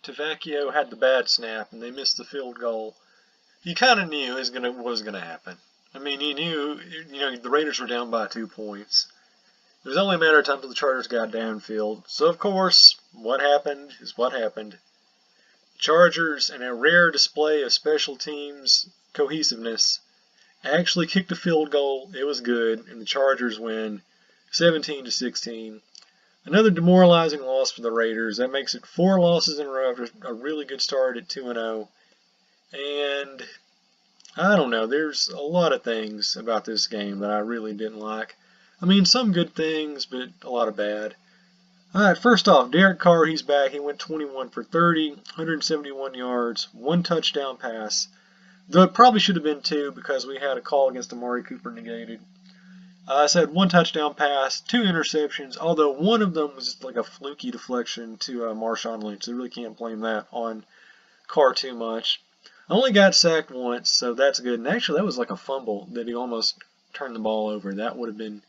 Tavacchio had the bad snap and they missed the field goal, you kind of knew what was gonna happen. I mean, you knew, the Raiders were down by 2 points. It was only a matter of time until the Chargers got downfield. So, of course, what happened is what happened. Chargers, in a rare display of special teams cohesiveness, actually kicked a field goal. It was good, and the Chargers win 17-16. Another demoralizing loss for the Raiders. That makes it 4 losses in a row after a really good start at 2-0. And I don't know, there's a lot of things about this game that I really didn't like. I mean, some good things, but a lot of bad. Alright, first off, Derek Carr, he's back. He went 21 for 30, 171 yards, 1 touchdown pass. Though it probably should have been 2 because we had a call against Amari Cooper negated. I said 1 touchdown pass, 2 interceptions, although one of them was just like a fluky deflection to Marshawn Lynch. So really can't blame that on Carr too much. Only got sacked once, so that's good. And actually, that was like a fumble that he almost turned the ball over. That would have been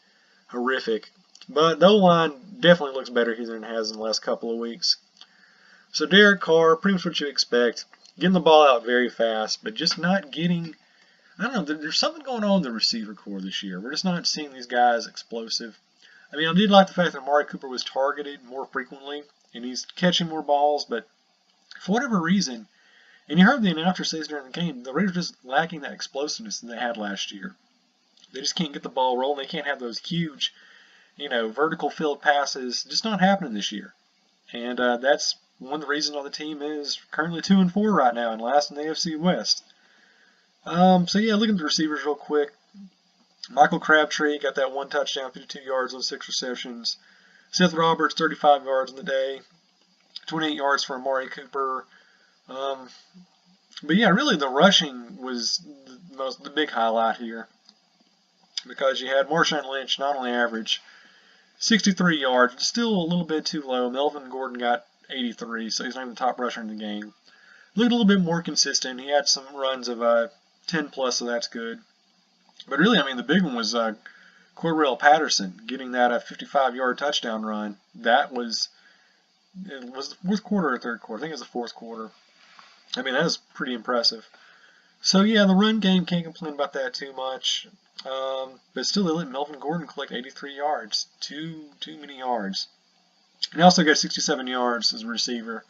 horrific. But the O-line definitely looks better here than it has in the last couple of weeks. So Derek Carr, pretty much what you expect. Getting the ball out very fast, but just not getting... I don't know, there's something going on in the receiver corps this year. We're just not seeing these guys explosive. I mean, I did like the fact that Amari Cooper was targeted more frequently, and he's catching more balls, but for whatever reason, and you heard the announcer say this during the game, the Raiders are just lacking that explosiveness that they had last year. They just can't get the ball rolling. They can't have those huge, vertical field passes. Just not happening this year. And that's one of the reasons why the team is currently 2-4 right now and last in the AFC West. So yeah, looking at the receivers real quick. Michael Crabtree got that 1 touchdown, 52 yards on 6 receptions. Seth Roberts, 35 yards in the day, 28 yards for Amari Cooper. But yeah, really the rushing was the big highlight here, because you had Marshawn Lynch not only average 63 yards, but still a little bit too low. Melvin Gordon got 83, so he's not even the top rusher in the game. Looked a little bit more consistent. He had some runs of 10 plus, so that's good. But really, I mean, the big one was Cordell Patterson getting that 55-yard touchdown run. It was the fourth quarter or third quarter. I think it was the fourth quarter. I mean, that was pretty impressive. So yeah, the run game, can't complain about that too much. But still, they let Melvin Gordon collect 83 yards. Too many yards. And he also got 67 yards as a receiver,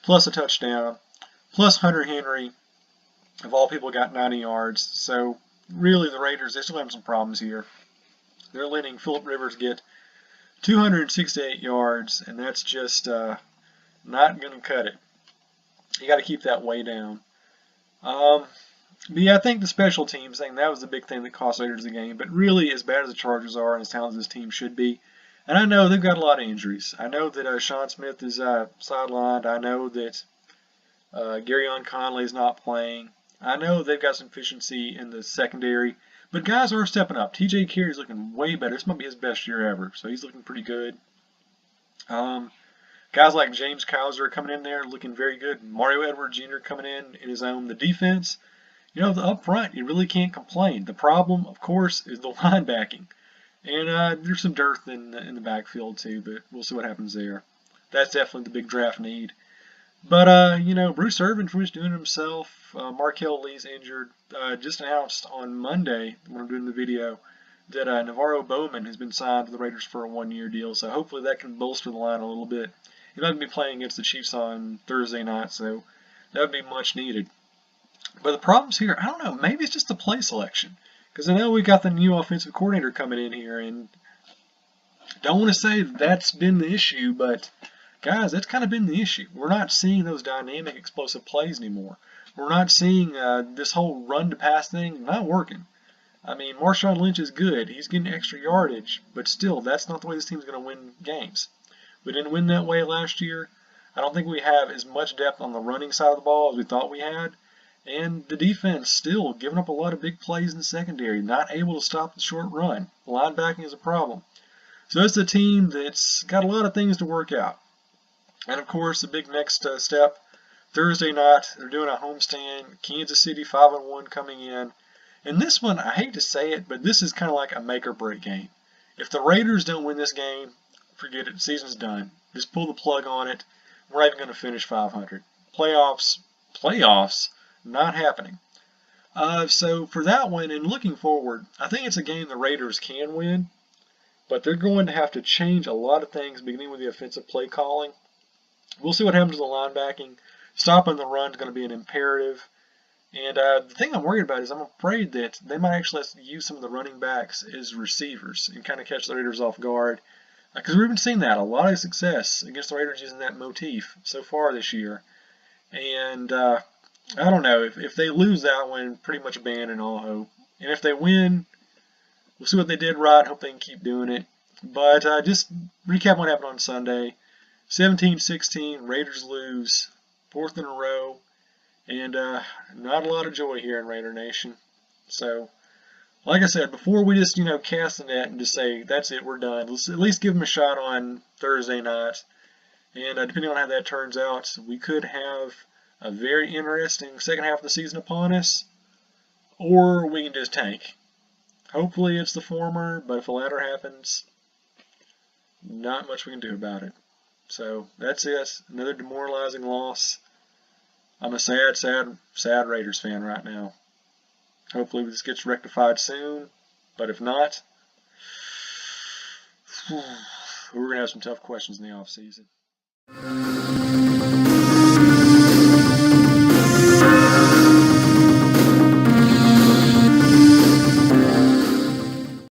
plus a touchdown, plus Hunter Henry, of all people, got 90 yards. So really, the Raiders, they still have some problems here. They're letting Phillip Rivers get 268 yards, and that's just not going to cut it. You got to keep that way down. But yeah, I think the special teams thing, that was the big thing that cost Raiders the game. But really, as bad as the Chargers are and as talented as this team should be, and I know they've got a lot of injuries. I know that Sean Smith is sidelined. I know that Garyon Conley is not playing. I know they've got some efficiency in the secondary. But guys are stepping up. TJ Carey's looking way better. This might be his best year ever, so he's looking pretty good. Guys like James Cowser coming in there looking very good. Mario Edwards Jr. coming in his own. The defense, up front, you really can't complain. The problem, of course, is the linebacking. And there's some dearth in the backfield too, but we'll see what happens there. That's definitely the big draft need. But, Bruce Irvin finished doing it himself. Markel Lee's injured. Just announced on Monday, when I'm doing the video, that Navarro Bowman has been signed to the Raiders for a 1-year deal. So hopefully that can bolster the line a little bit. He might be playing against the Chiefs on Thursday night, so that would be much needed. But the problems here, I don't know, maybe it's just the play selection. Because I know we got the new offensive coordinator coming in here, and don't want to say that's been the issue, but guys, that's kind of been the issue. We're not seeing those dynamic, explosive plays anymore. We're not seeing this whole run-to-pass thing not working. I mean, Marshawn Lynch is good. He's getting extra yardage, but still, that's not the way this team's going to win games. We didn't win that way last year. I don't think we have as much depth on the running side of the ball as we thought we had. And the defense still giving up a lot of big plays in the secondary, not able to stop the short run. Linebacking is a problem. So it's a team that's got a lot of things to work out. And of course, the big next step, Thursday night, they're doing a homestand. Kansas City 5-1 coming in. And this one, I hate to say it, but this is kind of like a make or break game. If the Raiders don't win this game, forget it. The season's done. Just pull the plug on it. we're not even going to finish 500. Playoffs, not happening. So for that one, and looking forward, I think it's a game the Raiders can win, but they're going to have to change a lot of things, beginning with the offensive play calling. We'll see what happens to the linebacking. Stopping the run is going to be an imperative. And the thing I'm worried about is I'm afraid that they might actually use some of the running backs as receivers and kind of catch the Raiders off guard. Because we've been seeing that, a lot of success against the Raiders using that motif so far this year. And I don't know, if they lose that one, pretty much abandon all hope. And if they win, we'll see what they did right, hope they can keep doing it. But just recap what happened on Sunday. 17-16, Raiders lose, 4th in a row. And not a lot of joy here in Raider Nation. So, like I said, before we just, cast the net and just say, that's it, we're done, let's at least give them a shot on Thursday night. And depending on how that turns out, we could have a very interesting second half of the season upon us, or we can just tank. Hopefully it's the former, but if the latter happens, not much we can do about it. So, that's it. Another demoralizing loss. I'm a sad Raiders fan right now. Hopefully this gets rectified soon, but if not, we're going to have some tough questions in the offseason.